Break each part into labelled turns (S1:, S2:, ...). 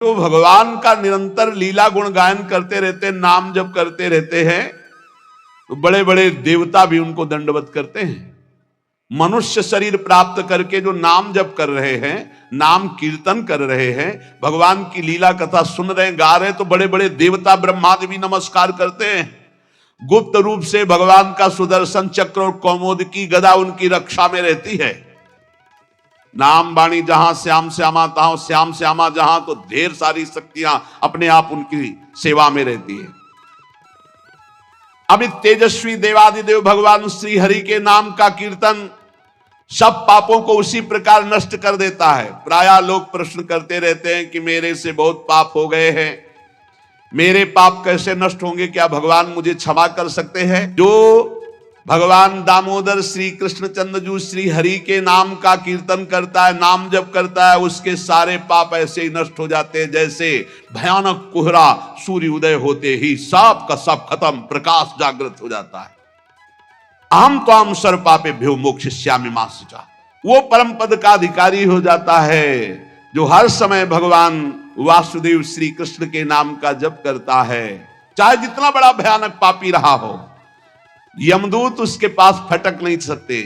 S1: तो भगवान का निरंतर लीला गुण गायन करते रहते, नाम जप करते रहते हैं, तो बड़े बड़े देवता भी उनको दंडवत करते हैं। मनुष्य शरीर प्राप्त करके जो नाम जप कर रहे हैं, नाम कीर्तन कर रहे हैं, भगवान की लीला कथा सुन रहे हैं, गा रहे हैं, तो बड़े बड़े देवता ब्रह्मादि भी नमस्कार करते हैं। गुप्त रूप से भगवान का सुदर्शन चक्र और कौमोद की गदा उनकी रक्षा में रहती है। नाम वाणी जहां श्याम श्यामा तहां श्याम श्यामा जहां, तो ढेर सारी शक्तियां अपने आप उनकी सेवा में रहती है। अमित तेजस्वी देवादिदेव भगवान श्री हरि के नाम का कीर्तन सब पापों को उसी प्रकार नष्ट कर देता है। प्रायः लोग प्रश्न करते रहते हैं कि मेरे से बहुत पाप हो गए हैं, मेरे पाप कैसे नष्ट होंगे, क्या भगवान मुझे क्षमा कर सकते हैं? जो भगवान दामोदर श्री कृष्णचंद्र श्री हरि के नाम का कीर्तन करता है, नाम जप करता है, उसके सारे पाप ऐसे ही नष्ट हो जाते हैं जैसे भयानक कोहरा सूर्य उदय होते ही सब का सब खत्म, प्रकाश जागृत हो जाता है। अहम त्वाम सर्व पापेभ्यो मोक्षयिष्यामि मा शुचा, वो परम पद का अधिकारी हो जाता है जो हर समय भगवान वासुदेव श्री कृष्ण के नाम का जप करता है। चाहे जितना बड़ा भयानक पापी रहा हो, यमदूत उसके पास फटक नहीं सकते।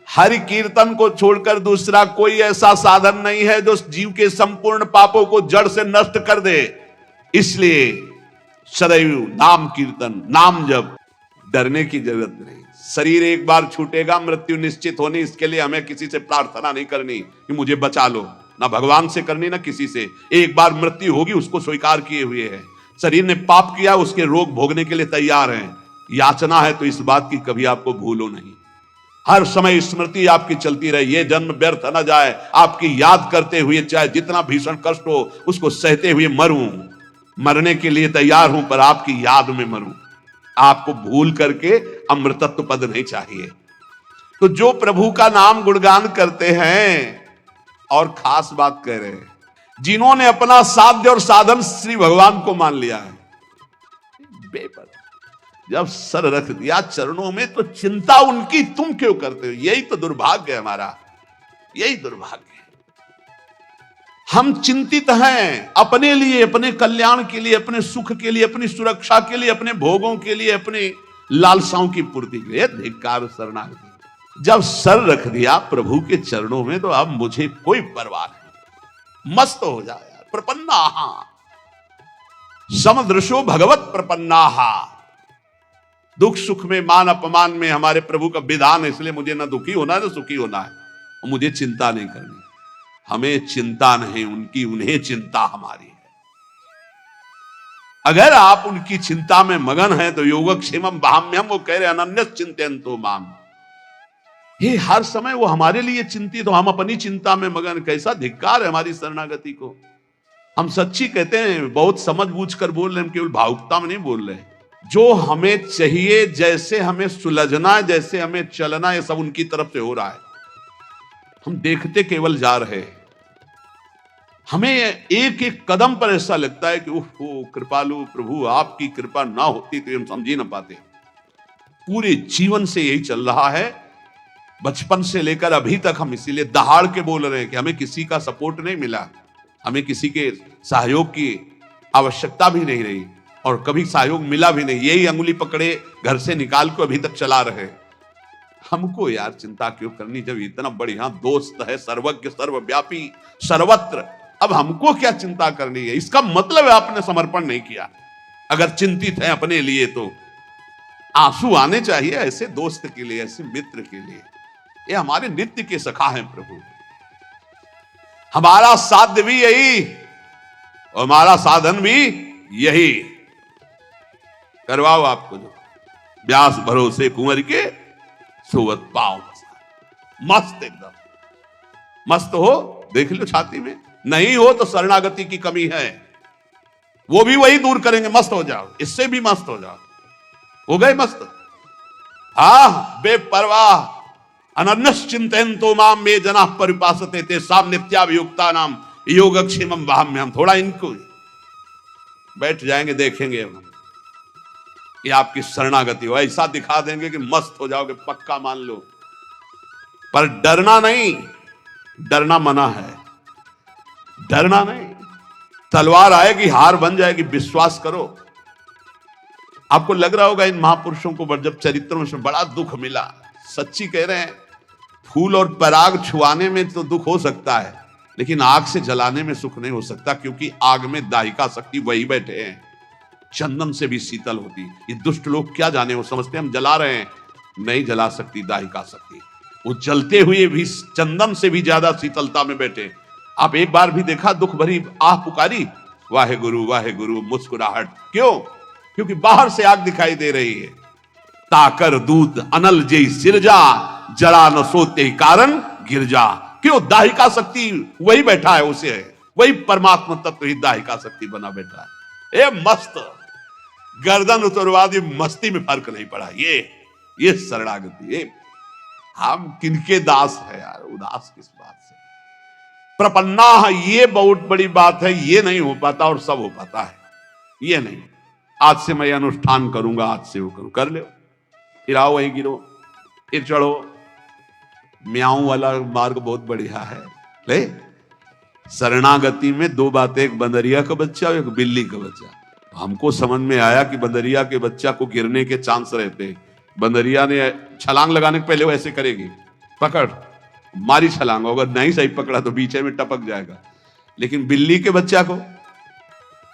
S1: हरि कीर्तन को छोड़कर दूसरा कोई ऐसा साधन नहीं है जो जीव के संपूर्ण पापों को जड़ से नष्ट कर दे। इसलिए सदैव नाम कीर्तन, नाम जप, डरने की जरूरत नहीं। शरीर एक बार छूटेगा, मृत्यु निश्चित होनी, इसके लिए हमें किसी से प्रार्थना नहीं करनी कि मुझे बचा लो, ना भगवान से करनी ना किसी से। एक बार मृत्यु होगी, उसको स्वीकार किए हुए है। शरीर ने पाप किया, उसके रोग भोगने के लिए तैयार हैं। याचना है तो इस बात की कभी आपको भूलो नहीं, हर समय स्मृति आपकी चलती रहे, ये जन्म व्यर्थ न जाए, आपकी याद करते हुए चाहे जितना भीषण कष्ट हो उसको सहते हुए मरूं, मरने के लिए तैयार हूं, पर आपकी याद में मरूं। आपको भूल करके अमृतत्व पद नहीं चाहिए। तो जो प्रभु का नाम गुणगान करते हैं, और खास बात कह रहे हैं, जिन्होंने अपना साध्य और साधन श्री भगवान को मान लिया है, बेपरवाह जब सर रख दिया चरणों में, तो चिंता उनकी तुम क्यों करते हो? यही तो दुर्भाग्य है हमारा, यही दुर्भाग्य है। हम चिंतित हैं अपने लिए, अपने कल्याण के लिए, अपने सुख के लिए, अपनी सुरक्षा के लिए, अपने भोगों के लिए, अपने लालसाओं की पूर्ति के लिए। धिक्कार शरणागति। जब सर रख दिया प्रभु के चरणों में, तो अब मुझे कोई परवाह नहीं, मस्त हो जाए यार। प्रपन्नाहा समदृशो भगवत प्रपन्नाहा, दुख सुख में, मान अपमान में हमारे प्रभु का विधान है, इसलिए मुझे ना दुखी होना है ना सुखी होना है, और मुझे चिंता नहीं करनी। हमें चिंता नहीं उनकी, उन्हें चिंता हमारी है। अगर आप उनकी चिंता में मगन हैं तो योगक्षेमम बाह्म्यम, वो कह रहे अनन्यस चिंतयन्तो माम, ये हर समय वो हमारे लिए चिंतित, तो हम अपनी चिंता में मगन। कैसा धिक्कार है हमारी शरणागति को। हम सच्ची कहते हैं, बहुत समझ बूझ कर बोल रहे हैं, हम केवल भावुकता में नहीं बोल रहे। जो हमें चाहिए, जैसे हमें सुलझना है, जैसे हमें चलना, ये सब उनकी तरफ से हो रहा है। हम देखते केवल जा रहे हैं। हमें एक एक कदम पर ऐसा लगता है कि ओहो कृपालु प्रभु, आपकी कृपा ना होती तो हम समझ ही ना पाते। पूरे जीवन से यही चल रहा है, बचपन से लेकर अभी तक हम इसीलिए दहाड़ के बोल रहे हैं कि हमें किसी का सपोर्ट नहीं मिला, हमें किसी के सहयोग की आवश्यकता भी नहीं रही, और कभी सहयोग मिला भी नहीं। यही अंगुली पकड़े घर से निकाल को अभी तक चला रहे। हमको यार चिंता क्यों करनी, जब इतना बढ़िया दोस्त है, सर्वज्ञ सर्वव्यापी सर्वत्र, अब हमको क्या चिंता करनी है? इसका मतलब है आपने समर्पण नहीं किया। अगर चिंतित है अपने लिए तो आंसू आने चाहिए ऐसे दोस्त के लिए, ऐसे मित्र के लिए। ये हमारे नित्य के सखा हैं प्रभु। हमारा साध्य भी यही और हमारा साधन भी यही। करवाओ आपको जो व्यास भरोसे कुंवर के सोवत पाओ, मस्त एकदम मस्त हो, देख लो छाती में। नहीं हो तो शरणागति की कमी है, वो भी वही दूर करेंगे। मस्त हो जाओ, इससे भी मस्त हो जाओ, हो गए मस्त। हा बेपरवाह अनन्यस चिंतयन्तो माम मे जनाः परिपासते तेषां नित्याभियुक्ता नाम योगक्षेमम बाह्म्यहम्। थोड़ा इनको बैठ जाएंगे, देखेंगे हम ये आपकी शरणागति हो, ऐसा दिखा देंगे कि मस्त हो जाओगे, पक्का मान लो। पर डरना नहीं, डरना मना है, डरना नहीं। तलवार आएगी, हार बन जाएगी, विश्वास करो। आपको लग रहा होगा इन महापुरुषों को जब चरित्र में बड़ा दुख मिला, सच्ची कह रहे हैं। फूल और पराग छुआने में तो दुख हो सकता है, लेकिन आग से जलाने में सुख नहीं हो सकता, क्योंकि आग में दाहिका शक्ति वही बैठे हैं। चंदन से भी शीतल होती। ये दुष्ट लोग क्या जाने, वो समझते हैं हम जला रहे हैं, नहीं जला सकती दाहिका शक्ति। वो जलते हुए भी चंदन से भी ज्यादा शीतलता में बैठे। आप एक बार भी देखा दुख भरी आह पुकारी, वाहे गुरु मुस्कुराहट, क्यों? क्योंकि बाहर से आग दिखाई दे रही है। ताकर दूत अनल जय सिरजा, जला न सोते कारण गिरजा। क्यों? दाहिका शक्ति वही बैठा है, उसे है वही परमात्मा तत्व ही दाहिका शक्ति बना बैठा है। ए मस्त गर्दन उतरवादी मस्ती में फर्क नहीं पड़ा। ये शरणागति। ये हम किनके दास है यार, उदास किस बात से? प्रपन्ना है, ये बहुत बड़ी बात है। ये नहीं हो पाता और सब हो पाता है, ये नहीं। आज से मैं अनुष्ठान करूंगा, आज से वो करूं, कर ले, फिर आओ वहीं गिरो, फिर चढ़ो। म्याऊं वाला मार्ग बहुत बढ़िया है। ले शरणागति में दो बातें, एक बंदरिया का बच्चा और एक बिल्ली का बच्चा। हमको समझ में आया कि बंदरिया के बच्चा को गिरने के चांस रहते। बंदरिया ने छलांग लगाने के पहले वो ऐसे करेगी, पकड़ मारी छलांग, अगर नहीं सही पकड़ा तो बीचे में टपक जाएगा। लेकिन बिल्ली के बच्चा को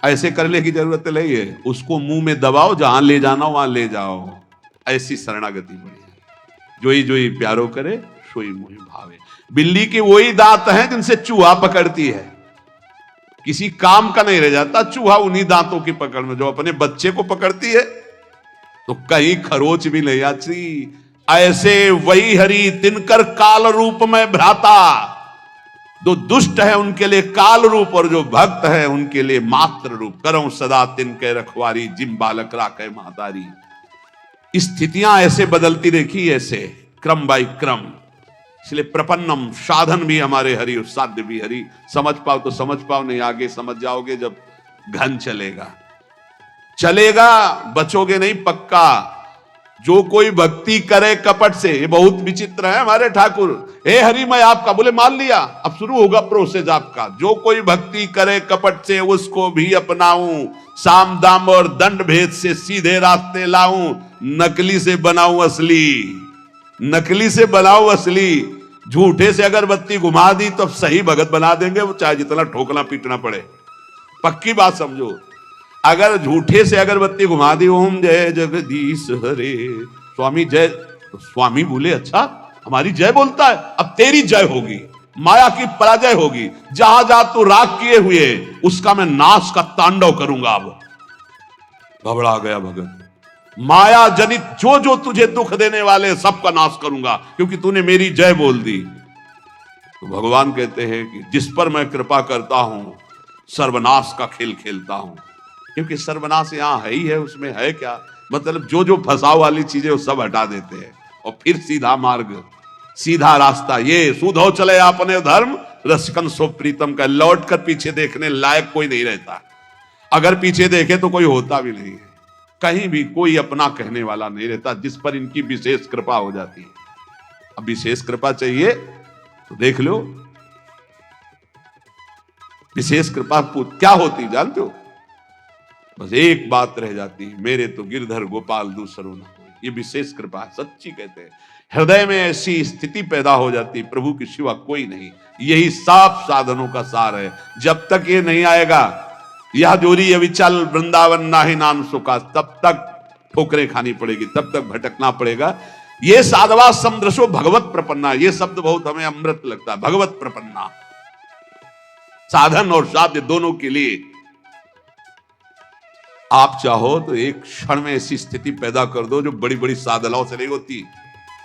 S1: ऐसे करने की जरूरत नहीं है, उसको मुंह में दबाओ, जहां ले जाना वहां ले जाओ। ऐसी शरणागति बढ़िया। जोई जोई प्यारो करे, सोई मोहि भावे। बिल्ली के वही दांत हैं जिनसे चूहा पकड़ती है, किसी काम का नहीं रह जाता चूहा उन्हीं दांतों की पकड़ में। जो अपने बच्चे को पकड़ती है तो कहीं खरोच भी नहीं आती। ऐसे वही हरि तिनकर काल रूप में भ्राता। जो दुष्ट है उनके लिए काल रूप, और जो भक्त है उनके लिए मात्र रूप। करो सदा तिनके रखवारी, जिम बालक राखे महतारी। स्थितियां ऐसे बदलती देखी, ऐसे क्रम बाई क्रम। इसलिए प्रपन्नम, साधन भी हमारे हरि और साध्य भी हरि। समझ पाओ तो समझ पाओ, नहीं आगे समझ जाओगे जब घन चलेगा, बचोगे नहीं पक्का। जो कोई भक्ति करे कपट से, ये बहुत विचित्र है हमारे ठाकुर। हे हरि मैं आपका, बोले मान लिया, अब शुरू होगा प्रोसेस आपका। जो कोई भक्ति करे कपट से, उसको भी अपनाऊं। साम दाम और दंड भेद से सीधे रास्ते लाऊं। नकली से बनाऊं असली, नकली से बनाओ असली। झूठे से अगरबत्ती घुमा दी तो सही भगत बना देंगे, वो चाहे जितना ठोकना पीटना पड़े। पक्की बात समझो। अगर झूठे से अगरबत्ती घुमा दी, ओम जय जगदीश हरे स्वामी जय, तो स्वामी बोले अच्छा हमारी जय बोलता है, अब तेरी जय होगी, माया की पराजय होगी। जहां जहां तू राग किए हुए उसका मैं नाश का तांडव करूंगा। अब घबरा गया भगत। माया जनित जो जो तुझे दुख देने वाले सबका नाश करूंगा, क्योंकि तूने मेरी जय बोल दी। तो भगवान कहते हैं कि जिस पर मैं कृपा करता हूं सर्वनाश का खेल खेलता हूं। क्योंकि सर्वनाश यहां है ही है, उसमें है क्या? मतलब जो जो फंसाव वाली चीजें वो सब हटा देते हैं, और फिर सीधा मार्ग, सीधा रास्ता। ये सुधो चले आपने धर्म, रसिकन सो प्रीतम का। लौट कर पीछे देखने लायक कोई नहीं रहता। अगर पीछे देखे तो कोई होता भी नहीं है, कहीं भी कोई अपना कहने वाला नहीं रहता, जिस पर इनकी विशेष कृपा हो जाती है। अब विशेष कृपा चाहिए तो देख लो, विशेष कृपा क्या होती जानते हो? बस एक बात रह जाती है, मेरे तो गिरधर गोपाल दूसरो न कोई। ये विशेष कृपा सच्ची कहते हैं। हृदय में ऐसी स्थिति पैदा हो जाती, प्रभु के सिवा कोई नहीं। यही साफ साधनों का सार है। जब तक ये नहीं आएगा, यह जोरी अविचल वृंदावन नाहि नाम सुखा, तब तक ठोकरें खानी पड़ेगी, तब तक भटकना पड़ेगा। ये साधवा समदृशो भगवत प्रपन्ना, ये शब्द बहुत हमें अमृत लगता है। भगवत प्रपन्ना, साधन और साध्य दोनों के लिए आप चाहो तो एक क्षण में ऐसी स्थिति पैदा कर दो जो बड़ी बड़ी साधनाओं से नहीं होती।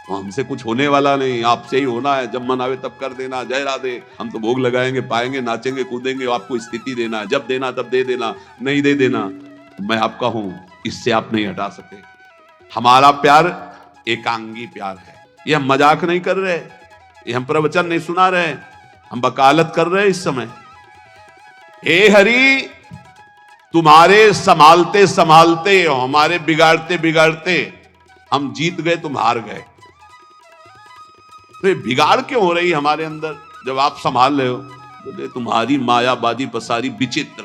S1: तो हमसे कुछ होने वाला नहीं, आपसे ही होना है। जब मन आवे तब कर देना, जय राधे। हम तो भोग लगाएंगे, पाएंगे, नाचेंगे, कूदेंगे, आपको स्थिति देना है। जब देना तब दे देना, नहीं दे देना। मैं आपका हूं, इससे आप नहीं हटा सके। हमारा प्यार एकांगी प्यार है। ये हम मजाक नहीं कर रहे, ये हम प्रवचन नहीं सुना रहे, हम वकालत कर रहे हैं इस समय। हे हरि, तुम्हारे संभालते संभालते, हमारे बिगाड़ते बिगाड़ते हम जीत गए, तुम हार गए। तो बिगाड़ क्यों हो रही हमारे अंदर जब आप संभाल रहे हो? बोले तुम्हारी मायावादी पसारी विचित्र।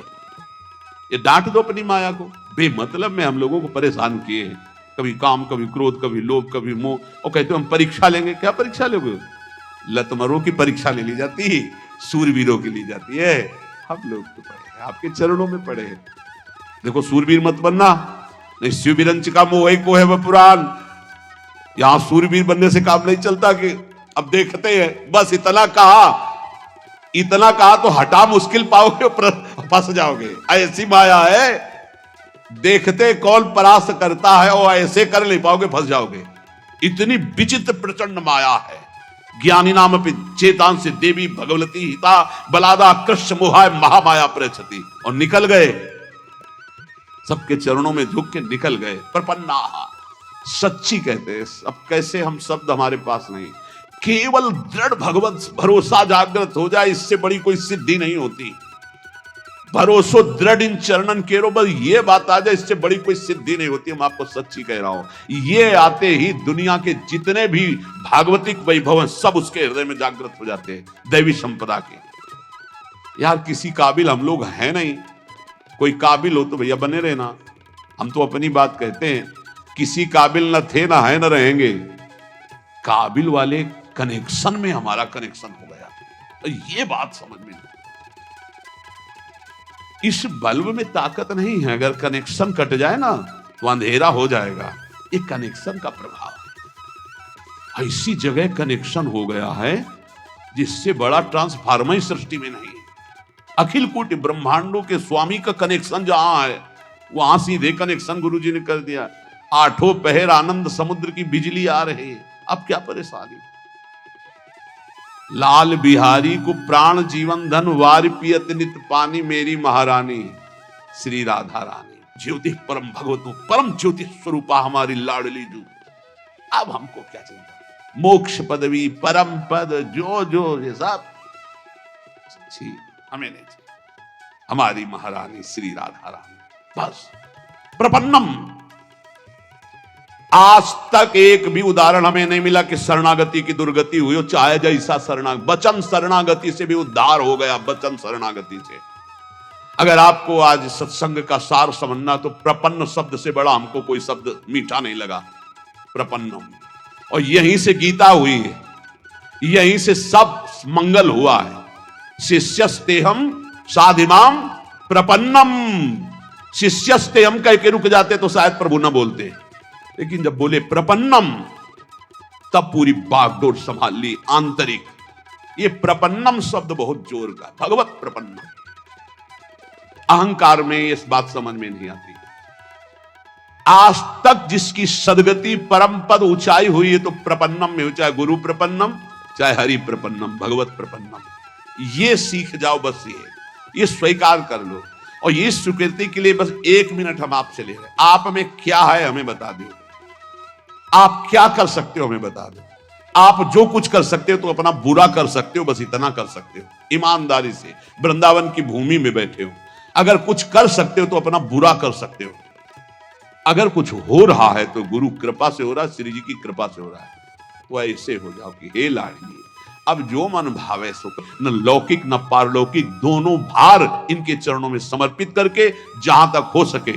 S1: ये डांट दो अपनी माया को। बेमतलब में हम लोगों को परेशान किए हैं, कभी काम, कभी क्रोध, कभी लोभ, कभी मोह, और कहते हो हम परीक्षा लेंगे। क्या परीक्षा लोगे? लतमरों की परीक्षा ले ली जाती है, सूरवीरों की ली जाती है। हम लोग तो पढ़े हैं, आपके चरणों में पढ़े हैं। देखो, सूरवीर मत बनना, नहीं शिवबिरंच का मोह को है वह पुराण। यहां सूरवीर बनने से काम नहीं चलता कि अब देखते हैं, बस इतना कहा तो हटा मुश्किल पाओगे, फंस जाओगे। ऐसी माया है, देखते कौन परास्त करता है, और ऐसे कर नहीं पाओगे, फंस जाओगे। इतनी विचित्र प्रचंड माया है। ज्ञानी नाम पे चेतान से देवी भगवती हिता बलादा कृष्ण मोहाय महामाया प्रचति। और निकल गए, सबके चरणों में झुक के निकल गए। प्रपन्ना सच्ची कहते हैं। अब कैसे हम शब्द हमारे पास नहीं, केवल दृढ़ भगवत भरोसा जागृत हो जाए, इससे बड़ी कोई सिद्धि नहीं होती। भरोसो दृढ़ इन चरणन केरो, बस ये बात आ जाए, इससे बड़ी कोई सिद्धि नहीं होती। मैं आपको सच्ची कह रहा हूं। ये आते ही दुनिया के जितने भी भागवतिक वैभव हैं, सब उसके हृदय में जागृत हो जाते हैं, दैवी संपदा के। यार किसी काबिल हम लोग हैं नहीं। कोई काबिल हो तो भैया बने रहना। हम तो अपनी बात कहते हैं, किसी काबिल न थे, न है, न रहेंगे। काबिल वाले कनेक्शन में हमारा कनेक्शन हो गया, तो ये बात समझ में नहीं। इस बल्ब में ताकत नहीं है, अगर कनेक्शन कट जाए ना तो अंधेरा हो जाएगा। ये कनेक्शन का प्रभाव। ऐसी जगह कनेक्शन हो गया है जिससे बड़ा ट्रांसफार्मर सृष्टि में नहीं है। अखिल कोटि ब्रह्मांडों के स्वामी का कनेक्शन जहां है, वहां सीधे कनेक्शन गुरुजी ने कर दिया। आठों पहर आनंद समुद्र की बिजली आ रही है, अब क्या परेशानी। लाल बिहारी को प्राण जीवन धन वार पियत नित पानी, मेरी महारानी श्री राधा रानी। ज्योति परम भगवतो परम ज्योति स्वरूपा हमारी लाडली जू। अब हमको क्या चिंता, मोक्ष पदवी परम पद जो ये सब हमें नहीं चाहिए। हमारी महारानी श्री राधा रानी बस। प्रपन्नम, आज तक एक भी उदाहरण हमें नहीं मिला कि शरणागति की दुर्गति हुई हो, चाहे जैसा वचन शरणागति से भी उद्धार हो गया। वचन शरणागति से अगर आपको आज सत्संग का सार समझना, तो प्रपन्न शब्द से बड़ा हमको कोई शब्द मीठा नहीं लगा। प्रपन्नम, और यहीं से गीता हुई है, यहीं से सब मंगल हुआ है। शिष्यस्तेहम साधिमाम प्रपन्नम। शिष्यस्तेहम कह के रुक जाते तो शायद प्रभु न बोलते, लेकिन जब बोले प्रपन्नम, तब पूरी बागडोर संभाल ली आंतरिक। ये प्रपन्नम शब्द बहुत जोर का, भगवत प्रपन्नम। अहंकार में इस बात समझ में नहीं आती। आज तक जिसकी सदगति परम पद ऊंचाई हुई है, तो प्रपन्नम में हो, चाहे गुरु प्रपन्नम, चाहे हरि प्रपन्नम, भगवत प्रपन्नम। ये सीख जाओ, बस ये स्वीकार कर लो। और ये स्वीकृति के लिए बस 1 मिनट हम आपसे ले रहे हैं। आप में क्या है हमें बता दो। आप क्या कर सकते हो हमें बता दो। आप जो कुछ कर सकते हो तो अपना बुरा कर सकते हो, बस इतना कर सकते हो। ईमानदारी से वृंदावन की भूमि में बैठे हो, अगर कुछ कर सकते हो तो अपना बुरा कर सकते हो। अगर कुछ हो रहा है तो गुरु कृपा से हो रहा है, श्री जी की कृपा से हो रहा है। तो ऐसे हो जाओ कि हे लाडली, अब जो मन भावे सो, न लौकिक न पारलौकिक दोनों भार इनके चरणों में समर्पित करके, जहां तक हो सके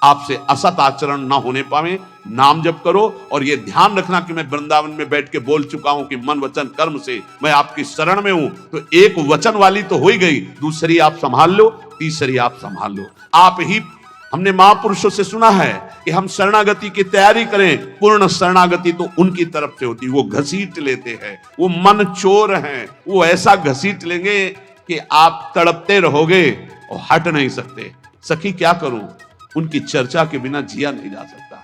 S1: आपसे असत आचरण ना होने पावे, नाम जप करो। और ये ध्यान रखना कि मैं वृंदावन में बैठ के बोल चुका हूं कि मन वचन कर्म से मैं आपकी शरण में हूं। तो एक वचन वाली तो हो ही गई, दूसरी आप संभाल लो, तीसरी आप संभाल लो। आप ही, हमने महापुरुषों से सुना है कि हम शरणागति की तैयारी करें। पूर्ण शरणागति तो उनकी तरफ से होती है, वो घसीट लेते हैं, वो मन चोर हैं, वो ऐसा घसीट लेंगे कि आप तड़पते रहोगे और हट नहीं सकते। सखी क्या करूं, उनकी चर्चा के बिना जिया नहीं जा सकता,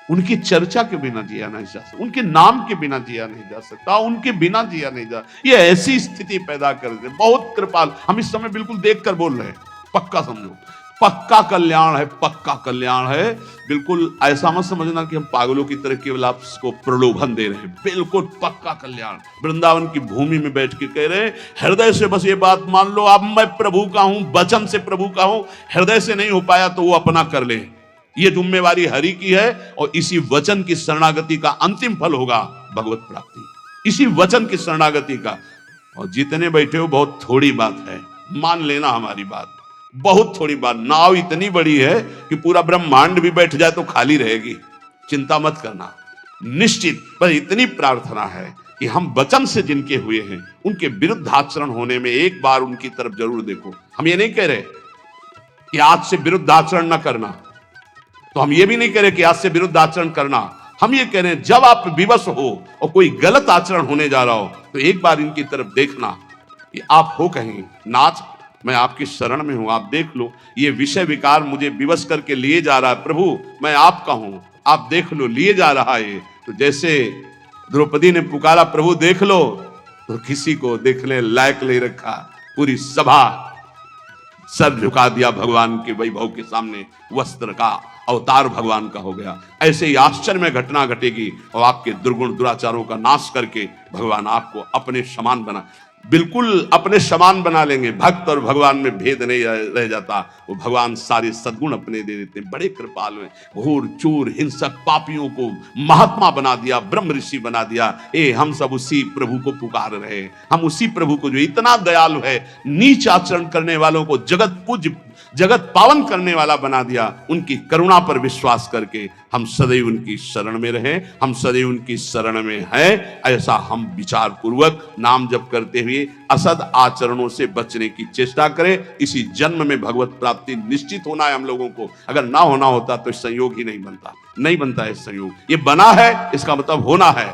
S1: उनकी चर्चा के बिना जिया नहीं जा सकता, उनके नाम के बिना जिया नहीं जा सकता, उनके बिना जिया नहीं जा। ये ऐसी स्थिति पैदा कर दे, बहुत कृपाल। हम इस समय बिल्कुल देख कर बोल रहे हैं, पक्का समझो, पक्का कल्याण है, पक्का कल्याण है। बिल्कुल ऐसा मत समझना कि हम पागलों की तरह केवल आपको प्रलोभन दे रहे हैं, बिल्कुल पक्का कल्याण। वृंदावन की भूमि में बैठ के कह रहे हैं, हृदय से बस ये बात मान लो, अब मैं प्रभु का हूं, वचन से प्रभु का हूं। हृदय से नहीं हो पाया तो वो अपना कर ले, ये जिम्मेवारी हरि की है। और इसी वचन की शरणागति का अंतिम फल होगा भगवत प्राप्ति, इसी वचन की शरणागति का। और जितने बैठे हो बहुत थोड़ी बात है, मान लेना हमारी बात, बहुत थोड़ी बात, नाव इतनी बड़ी है कि पूरा ब्रह्मांड भी बैठ जाए तो खाली रहेगी, चिंता मत करना। निश्चित पर इतनी प्रार्थना है कि हम वचन से जिनके हुए हैं उनके विरुद्ध आचरण होने में एक बार उनकी तरफ जरूर देखो। हम ये नहीं कह रहे कि आज से विरुद्ध आचरण न करना, तो हम ये भी नहीं कह रहे कि आज से विरुद्ध आचरण करना। हम ये कह रहे हैं जब आप विवश हो और कोई गलत आचरण होने जा रहा हो तो एक बार इनकी तरफ देखना कि आप हो कहीं, नाथ मैं आपकी शरण में हूं, आप देख लो ये विषय विकार मुझे विवश करके लिए जा रहा है, प्रभु मैं आपका हूं, आप देख लो लिए जा रहा है। तो जैसे द्रौपदी ने पुकारा प्रभु देख लो, तो किसी को देखने लायक नहीं रखा, पूरी सभा सर झुका दिया भगवान के वैभव के सामने, वस्त्र का अवतार भगवान का हो गया। ऐसे ही आश्चर्य में घटना घटेगी और आपके दुर्गुण दुराचारों का नाश करके भगवान आपको अपने समान बना, बिल्कुल अपने समान बना लेंगे। भक्त और भगवान में भेद नहीं रह जाता, वो भगवान सारे सद्गुण अपने दे देते हैं, बड़े कृपालु हैं। घोर चोर हिंसक पापियों को महात्मा बना दिया, ब्रह्म ऋषि बना दिया। हम सब उसी प्रभु को पुकार रहे, हम उसी प्रभु को जो इतना दयालु है, नीच आचरण करने वालों को जगत पूज्य जगत पावन करने वाला बना दिया। उनकी करुणा पर विश्वास करके हम सदैव उनकी शरण में रहें, हम सदैव उनकी शरण में हैं, ऐसा हम विचार पूर्वक नाम जप करते हुए असद आचरणों से बचने की चेष्टा करें। इसी जन्म में भगवत प्राप्ति निश्चित होना है हम लोगों को। अगर ना होना होता तो संयोग ही नहीं बनता, नहीं बनता है संयोग। ये बना है इसका मतलब होना है।